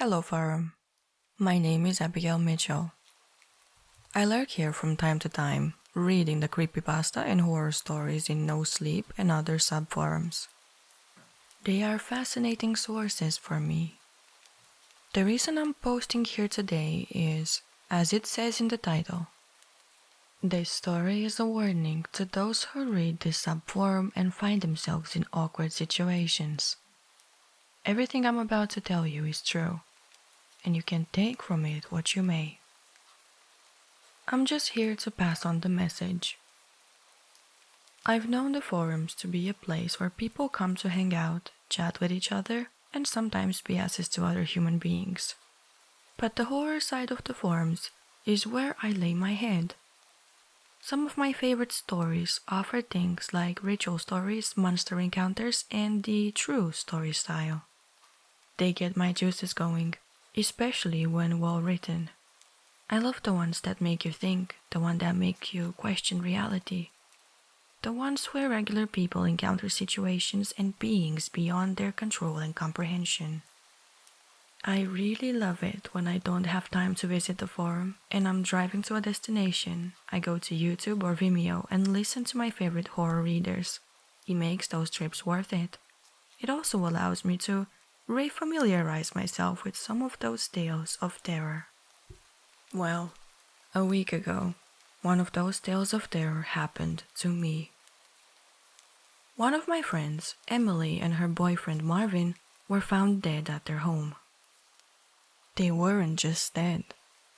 Hello, Forum. My name is Abigail Mitchell. I lurk here from time to time, reading the creepypasta and horror stories in No Sleep and other subforums. They are fascinating sources for me. The reason I'm posting here today is, as it says in the title, this story is a warning to those who read this subforum and find themselves in awkward situations. Everything I'm about to tell you is true, and you can take from it what you may. I'm just here to pass on the message. I've known the forums to be a place where people come to hang out, chat with each other, and sometimes be access to other human beings. But the horror side of the forums is where I lay my head. Some of my favorite stories offer things like ritual stories, monster encounters, and the true story style. They get my juices going, especially when well written. I love the ones that make you think, the ones that make you question reality. The ones where regular people encounter situations and beings beyond their control and comprehension. I really love it when I don't have time to visit the forum and I'm driving to a destination. I go to YouTube or Vimeo and listen to my favorite horror readers. It makes those trips worth it. It also allows me to refamiliarize myself with some of those tales of terror. Well, a week ago, one of those tales of terror happened to me. One of my friends, Emily, and her boyfriend Marvin were found dead at their home. They weren't just dead.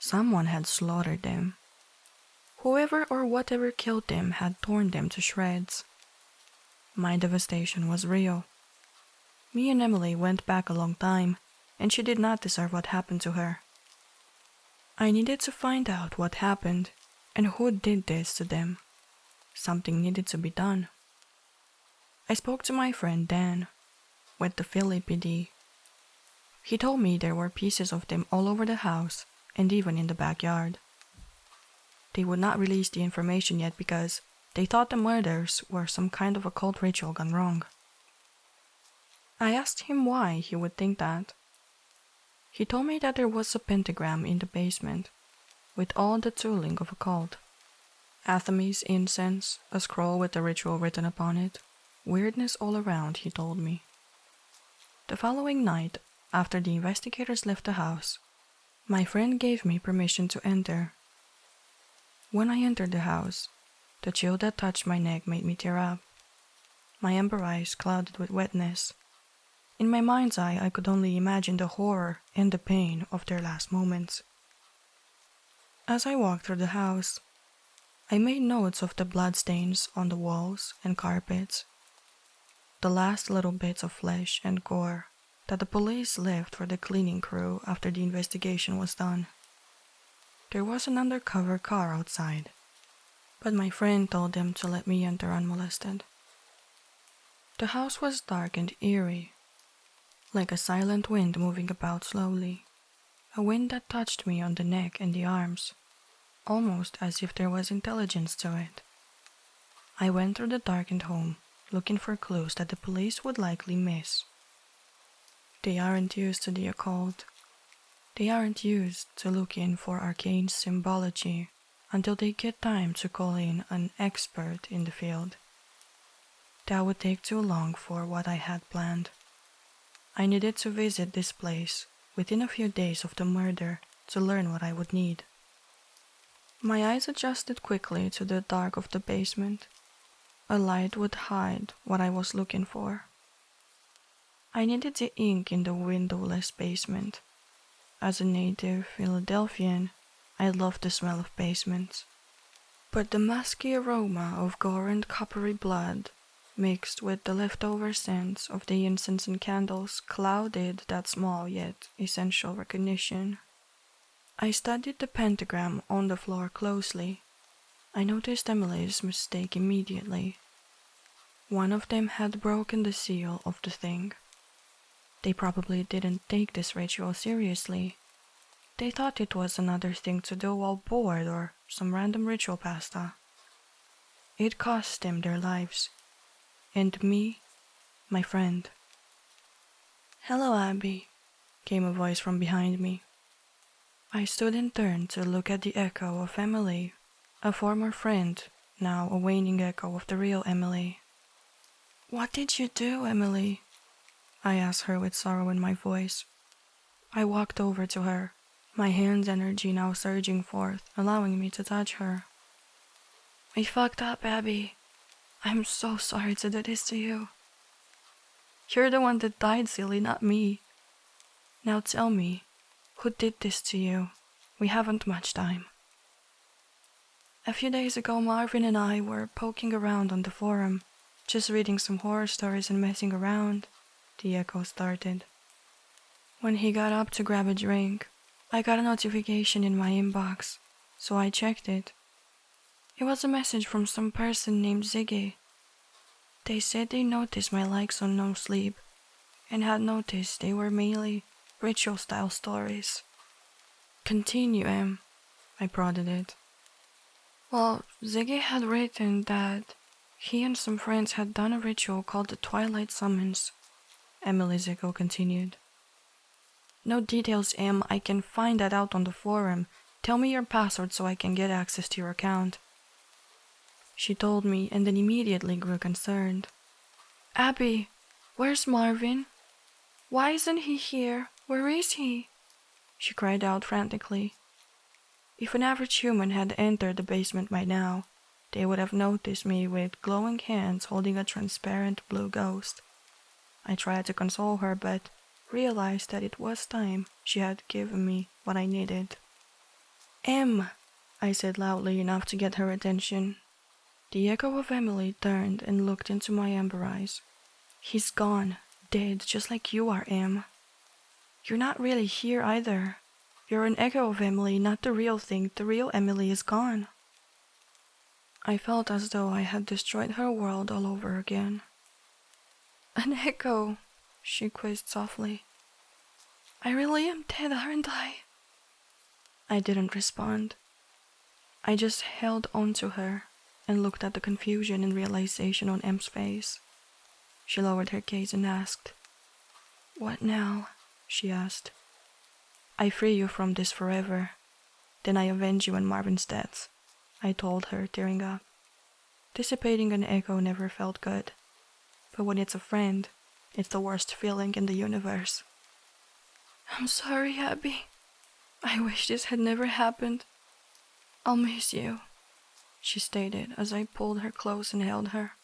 Someone had slaughtered them. Whoever or whatever killed them had torn them to shreds. My devastation was real. Me and Emily went back a long time, and she did not deserve what happened to her. I needed to find out what happened and who did this to them. Something needed to be done. I spoke to my friend Dan with the Philly PD. He told me there were pieces of them all over the house and even in the backyard. They would not release the information yet because they thought the murders were some kind of occult ritual gone wrong. I asked him why he would think that. He told me that there was a pentagram in the basement with all the tooling of a cult. Athames, incense, a scroll with the ritual written upon it. Weirdness all around, he told me. The following night, after the investigators left the house, my friend gave me permission to enter. When I entered the house, the chill that touched my neck made me tear up. My amber eyes clouded with wetness. In my mind's eye, I could only imagine the horror and the pain of their last moments. As I walked through the house, I made notes of the bloodstains on the walls and carpets, the last little bits of flesh and gore that the police left for the cleaning crew after the investigation was done. There was an undercover car outside, but my friend told them to let me enter unmolested. The house was dark and eerie, like a silent wind moving about slowly, a wind that touched me on the neck and the arms, almost as if there was intelligence to it. I went through the darkened home, looking for clues that the police would likely miss. They aren't used to the occult. They aren't used to looking for arcane symbology until they get time to call in an expert in the field. That would take too long for what I had planned. I needed to visit this place within a few days of the murder to learn what I would need. My eyes adjusted quickly to the dark of the basement. A light would hide what I was looking for. I needed the ink in the windowless basement. As a native Philadelphian, I loved the smell of basements. But the musky aroma of gore and coppery blood, mixed with the leftover scents of the incense and candles, clouded that small yet essential recognition. I studied the pentagram on the floor closely. I noticed Emily's mistake immediately. One of them had broken the seal of the thing. They probably didn't take this ritual seriously. They thought it was another thing to do while bored or some random ritual pasta. It cost them their lives. And me, my friend. Hello, Abby. came a voice from behind me. I stood and turned to look at the echo of Emily, a former friend, now a waning echo of the real Emily. "What did you do, Emily?" I asked her with sorrow in my voice. I walked over to her, my hand's energy now surging forth, allowing me to touch her. "We fucked up, Abby. I'm so sorry to do this to you." "You're the one that died, silly, not me. Now tell me, who did this to you? We haven't much time." "A few days ago, Marvin and I were poking around on the forum, just reading some horror stories and messing around," the echo started. "When he got up to grab a drink, I got a notification in my inbox, so I checked it. It was a message from some person named Ziggy. They said they noticed my likes on No Sleep, and had noticed they were mainly ritual-style stories." "Continue, Em," I prodded it. "Well, Ziggy had written that he and some friends had done a ritual called the Twilight Summons," Emily's echo continued. "No details, Em. I can find that out on the forum. Tell me your password so I can get access to your account." She told me and then immediately grew concerned. "Abby, where's Marvin? Why isn't he here? Where is he?" she cried out frantically. If an average human had entered the basement by now, they would have noticed me with glowing hands holding a transparent blue ghost. I tried to console her, but realized that it was time she had given me what I needed. "Em," I said loudly enough to get her attention. The echo of Emily turned and looked into my amber eyes. "He's gone, dead, just like you are, Em. You're not really here either. You're an echo of Emily, not the real thing. The real Emily is gone." I felt as though I had destroyed her world all over again. "An echo," she quizzed softly. "I really am dead, aren't I?" I didn't respond. I just held on to her and looked at the confusion and realization on Em's face. She lowered her gaze and asked, "What now?" she asked. "I free you from this forever. Then I avenge you and Marvin's deaths," I told her, tearing up. Dissipating an echo never felt good, but when it's a friend, it's the worst feeling in the universe. "I'm sorry, Abby. I wish this had never happened. I'll miss you," she stated as I pulled her close and held her.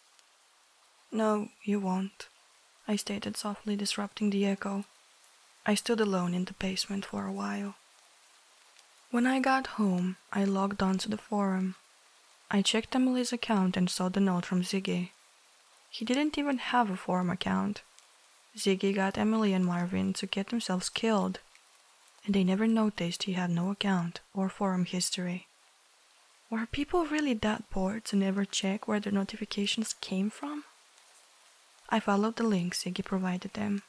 "No, you won't," I stated softly, disrupting the echo. I stood alone in the basement for a while. When I got home, I logged on to the forum. I checked Emily's account and saw the note from Ziggy. He didn't even have a forum account. Ziggy got Emily and Marvin to get themselves killed, and they never noticed he had no account or forum history. Were people really that bored to never check where their notifications came from? I followed the link Ziggy provided them.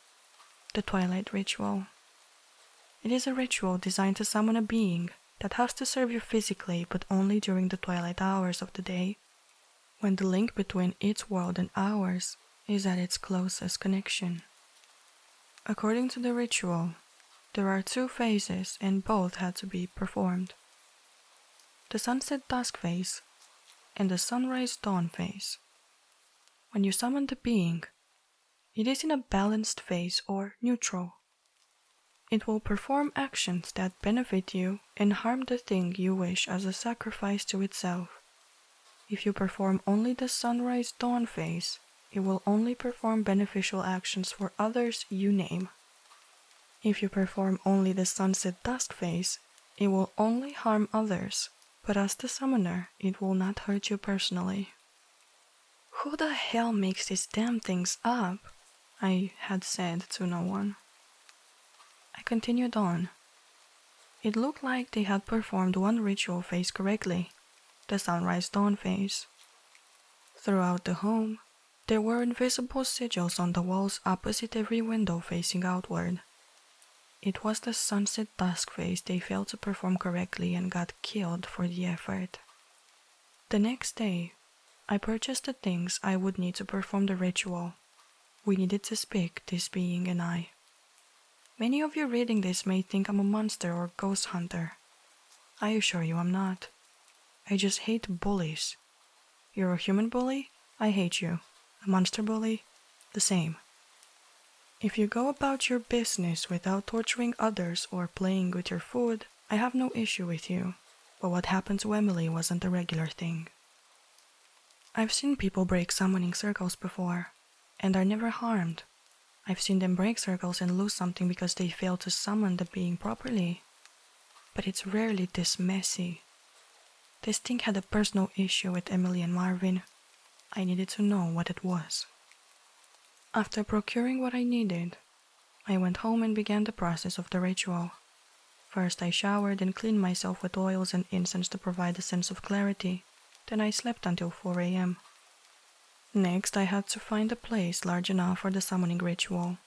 The Twilight Ritual. It is a ritual designed to summon a being that has to serve you physically but only during the twilight hours of the day, when the link between its world and ours is at its closest connection. According to the ritual, there are 2 phases and both had to be performed. The sunset-dusk phase and the sunrise-dawn phase. When you summon the being, it is in a balanced phase or neutral. It will perform actions that benefit you and harm the thing you wish as a sacrifice to itself. If you perform only the sunrise-dawn phase, it will only perform beneficial actions for others you name. If you perform only the sunset-dusk phase, it will only harm others, but as the summoner, it will not hurt you personally. "Who the hell makes these damn things up?" I had said to no one. I continued on. It looked like they had performed one ritual phase correctly, the sunrise-dawn phase. Throughout the home, there were invisible sigils on the walls opposite every window facing outward. It was the sunset-dusk phase they failed to perform correctly and got killed for the effort. The next day, I purchased the things I would need to perform the ritual. We needed to speak, this being and I. Many of you reading this may think I'm a monster or ghost hunter. I assure you I'm not. I just hate bullies. You're a human bully? I hate you. A monster bully? The same. If you go about your business without torturing others or playing with your food, I have no issue with you. But what happened to Emily wasn't a regular thing. I've seen people break summoning circles before, and are never harmed. I've seen them break circles and lose something because they failed to summon the being properly. But it's rarely this messy. This thing had a personal issue with Emily and Marvin. I needed to know what it was. After procuring what I needed, I went home and began the process of the ritual. First I showered and cleaned myself with oils and incense to provide a sense of clarity. Then I slept until 4 a.m. Next I had to find a place large enough for the summoning ritual.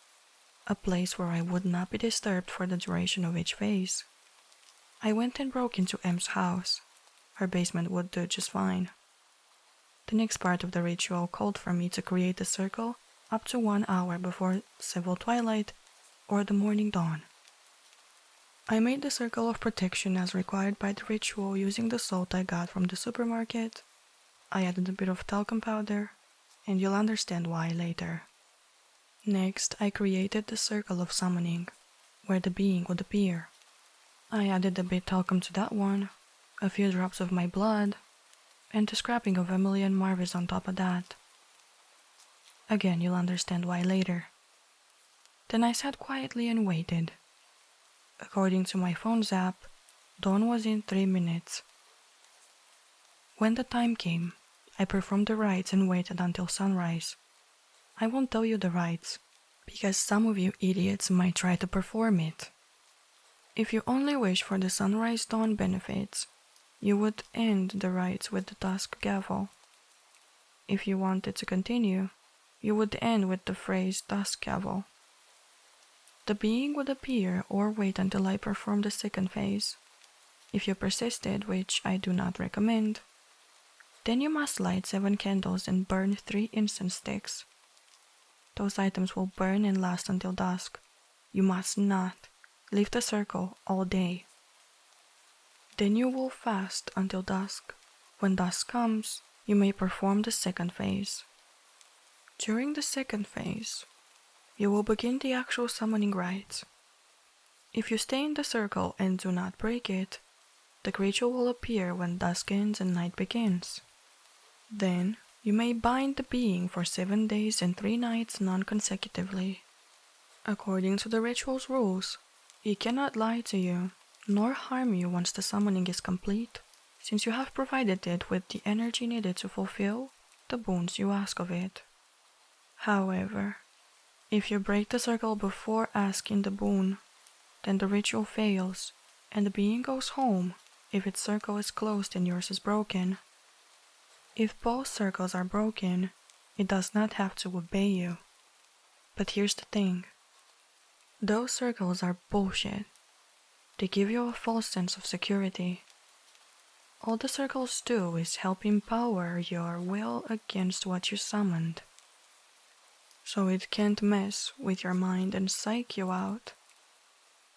A place where I would not be disturbed for the duration of each phase. I went and broke into M's house. Her basement would do just fine. The next part of the ritual called for me to create a circle up to 1 hour before civil twilight or the morning dawn. I made the circle of protection as required by the ritual using the salt I got from the supermarket. I added a bit of talcum powder, and you'll understand why later. Next, I created the circle of summoning, where the being would appear. I added a bit talcum to that one, a few drops of my blood, and the scrapping of Emily and Marvis on top of that. Again, you'll understand why later. Then I sat quietly and waited. According to my phone's app, dawn was in 3 minutes. When the time came, I performed the rites and waited until sunrise. I won't tell you the rites, because some of you idiots might try to perform it. If you only wish for the sunrise dawn benefits, you would end the rites with the dusk gavel. If you wanted to continue, you would end with the phrase dusk gavel. The being would appear or wait until I perform the second phase. If you persisted, which I do not recommend, then you must light 7 candles and burn 3 incense sticks. Those items will burn and last until dusk. You must not leave the circle all day. Then you will fast until dusk. When dusk comes, you may perform the second phase. During the second phase, you will begin the actual summoning rites. If you stay in the circle and do not break it, the creature will appear when dusk ends and night begins. Then, you may bind the being for 7 days and 3 nights non-consecutively. According to the ritual's rules, it cannot lie to you, nor harm you once the summoning is complete, since you have provided it with the energy needed to fulfill the boons you ask of it. However, if you break the circle before asking the boon, then the ritual fails, and the being goes home if its circle is closed and yours is broken. If both circles are broken, it does not have to obey you. But here's the thing. Those circles are bullshit. They give you a false sense of security. All the circles do is help empower your will against what you summoned. So it can't mess with your mind and psych you out.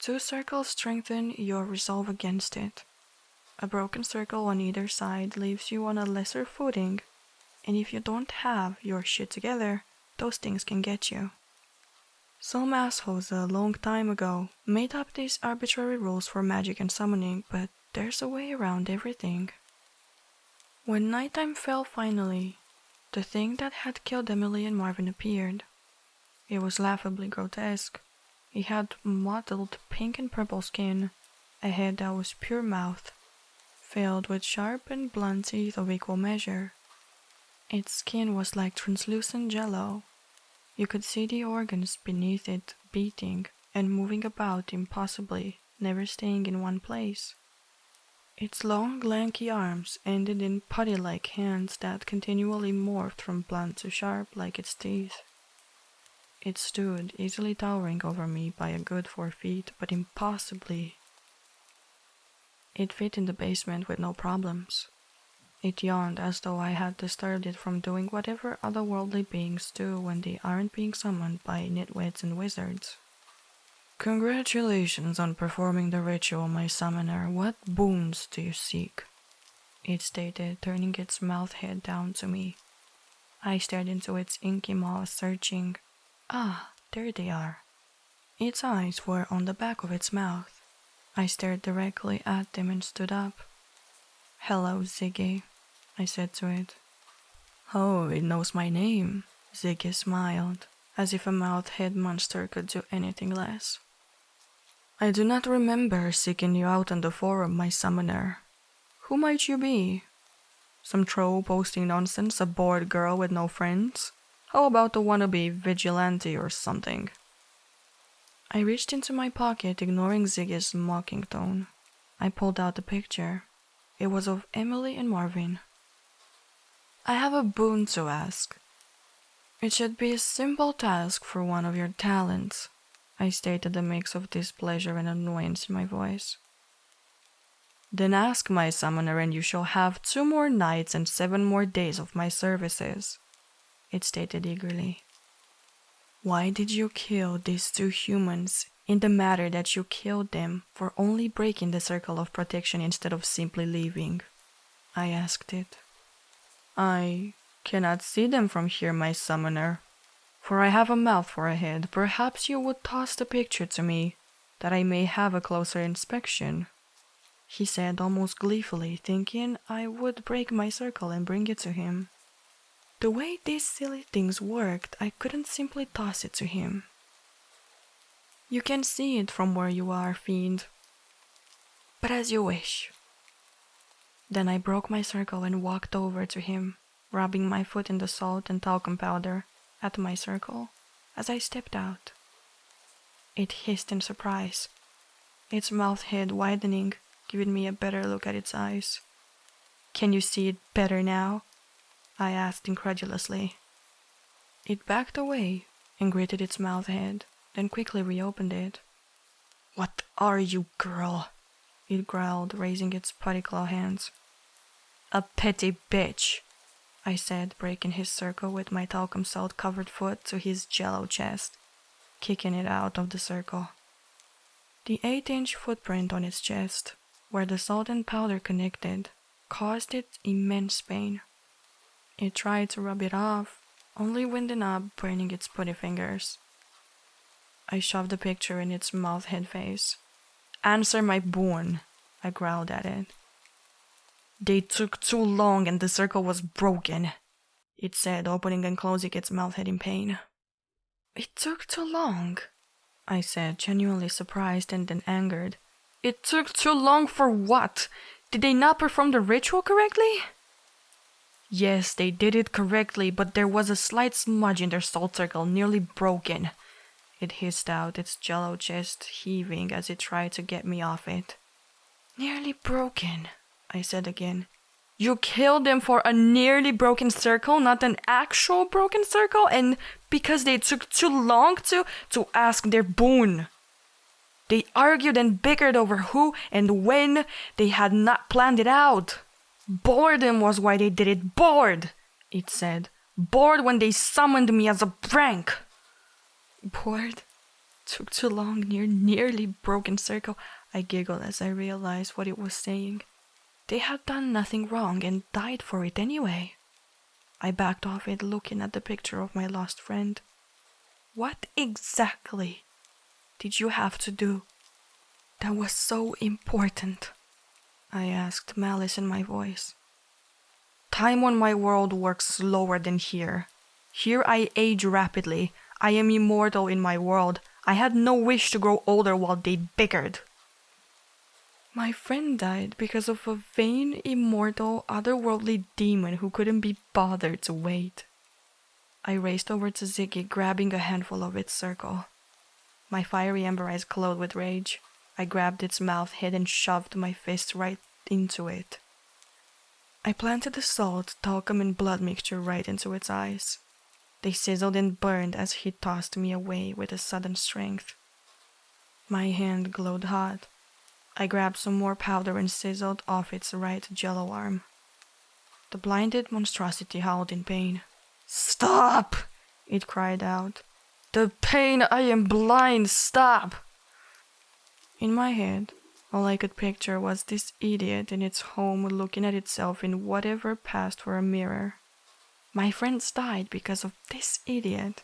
2 circles strengthen your resolve against it. A broken circle on either side leaves you on a lesser footing, and if you don't have your shit together, those things can get you. Some assholes a long time ago made up these arbitrary rules for magic and summoning, but there's a way around everything. When nighttime fell finally, the thing that had killed Emily and Marvin appeared. It was laughably grotesque. It had mottled pink and purple skin, a head that was pure mouth, filled with sharp and blunt teeth of equal measure. Its skin was like translucent jello. You could see the organs beneath it beating and moving about impossibly, never staying in one place. Its long, lanky arms ended in putty-like hands that continually morphed from blunt to sharp like its teeth. It stood, easily towering over me by a good 4 feet, but impossibly. It fit in the basement with no problems. It yawned as though I had disturbed it from doing whatever otherworldly beings do when they aren't being summoned by nitwits and wizards. Congratulations on performing the ritual, my summoner. What boons do you seek? It stated, turning its mouth head down to me. I stared into its inky maw, searching. Ah, there they are. Its eyes were on the back of its mouth. I stared directly at them and stood up. Hello, Ziggy, I said to it. Oh, it knows my name. Ziggy smiled, as if a mouth-head monster could do anything less. I do not remember seeking you out on the forum, my summoner. Who might you be? Some troll posting nonsense, a bored girl with no friends? How about a wannabe vigilante or something? I reached into my pocket, ignoring Ziggy's mocking tone. I pulled out the picture. It was of Emily and Marvin. I have a boon to ask. It should be a simple task for one of your talents, I stated, a mix of displeasure and annoyance in my voice. Then ask, my summoner, and you shall have 2 more nights and 7 more days of my services, it stated eagerly. Why did you kill these 2 humans in the matter that you killed them for only breaking the circle of protection instead of simply leaving? I asked it. I cannot see them from here, my summoner, for I have a mouth for a head. Perhaps you would toss the picture to me, that I may have a closer inspection, he said almost gleefully, thinking I would break my circle and bring it to him. The way these silly things worked, I couldn't simply toss it to him. You can see it from where you are, fiend. But as you wish. Then I broke my circle and walked over to him, rubbing my foot in the salt and talcum powder at my circle as I stepped out. It hissed in surprise, its mouth head widening, giving me a better look at its eyes. Can you see it better now? I asked incredulously. It backed away and gritted its mouth head, then quickly reopened it. What are you, girl? It growled, raising its putty claw hands. A petty bitch, I said, breaking his circle with my talcum salt-covered foot to his jello chest, kicking it out of the circle. The 8-inch footprint on its chest, where the salt and powder connected, caused it immense pain. It tried to rub it off, only winding up, burning its putty fingers. I shoved the picture in its mouth-head face. Answer my boon, I growled at it. They took too long and the circle was broken, it said, opening and closing its mouth-head in pain. It took too long, I said, genuinely surprised and then angered. It took too long for what? Did they not perform the ritual correctly? Yes, they did it correctly, but there was a slight smudge in their salt circle, nearly broken. It hissed out, its jello chest heaving as it tried to get me off it. Nearly broken, I said again. You killed them for a nearly broken circle, not an actual broken circle, and because they took too long to ask their boon. They argued and bickered over who and when. They had not planned it out. Boredom was why they did it. Bored, it said. Bored when they summoned me as a prank. Bored? Took too long, nearly broken circle. I giggled as I realized what it was saying. They had done nothing wrong and died for it anyway. I backed off it, looking at the picture of my lost friend. What exactly did you have to do that was so important? I asked, malice in my voice. Time on my world works slower than here. Here I age rapidly. I am immortal in my world. I had no wish to grow older while they bickered. My friend died because of a vain, immortal, otherworldly demon who couldn't be bothered to wait. I raced over to Ziggy, grabbing a handful of its circle. My fiery ember eyes glowed with rage. I grabbed its mouth head and shoved my fist right into it. I planted the salt, talcum, and blood mixture right into its eyes. They sizzled and burned as he tossed me away with a sudden strength. My hand glowed hot. I grabbed some more powder and sizzled off its right jello arm. The blinded monstrosity howled in pain. Stop! It cried out. The pain, I am blind, stop! In my head, all I could picture was this idiot in its home looking at itself in whatever passed for a mirror. My friends died because of this idiot.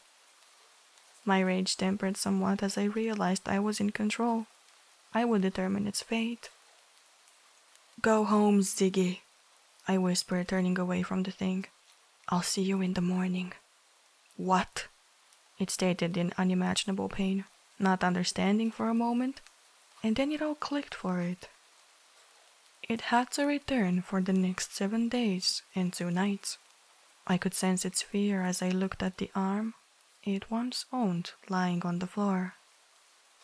My rage tempered somewhat as I realized I was in control. I would determine its fate. "Go home, Ziggy," I whispered, turning away from the thing. "I'll see you in the morning." "What?" it stated in unimaginable pain, not understanding for a moment, and then it all clicked for it. It had to return for the next 7 days and 2 nights. I could sense its fear as I looked at the arm it once owned lying on the floor.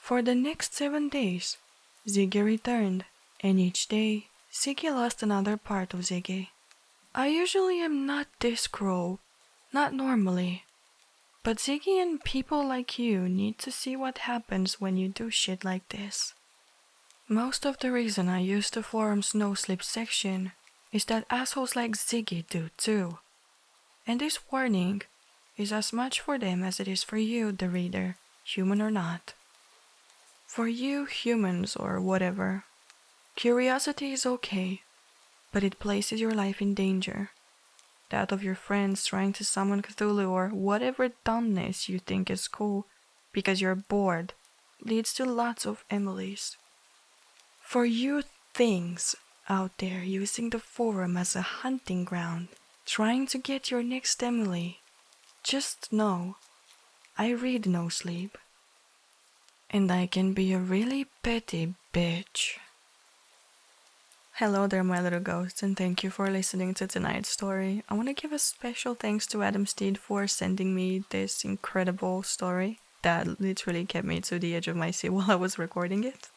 For the next 7 days, Ziggy returned, and each day, Ziggy lost another part of Ziggy. I usually am not this cruel, not normally, but Ziggy and people like you need to see what happens when you do shit like this. Most of the reason I use the forum's no sleep section is that assholes like Ziggy do too. And this warning is as much for them as it is for you, the reader, human or not. For you humans or whatever, curiosity is okay, but it places your life in danger. That of your friends trying to summon Cthulhu or whatever dumbness you think is cool because you're bored leads to lots of Emilys. For you things out there using the forum as a hunting ground, trying to get your next Emily, just know, I read no sleep. And I can be a really petty bitch. Hello there, my little ghosts, and thank you for listening to tonight's story. I want to give a special thanks to Adam Steed for sending me this incredible story that literally kept me to the edge of my seat while I was recording it.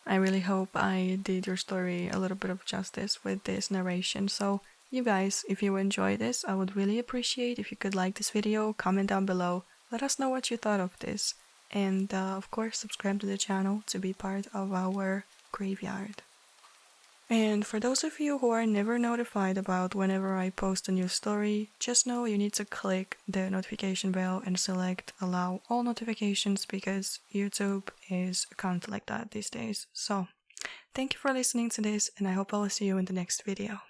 I really hope I did your story a little bit of justice with this narration. So, you guys, if you enjoyed this, I would really appreciate if you could like this video, comment down below, let us know what you thought of this, and of course, subscribe to the channel to be part of our graveyard. And for those of you who are never notified about whenever I post a new story, just know you need to click the notification bell and select allow all notifications because YouTube is a cunt like that these days. So, thank you for listening to this and I hope I will see you in the next video.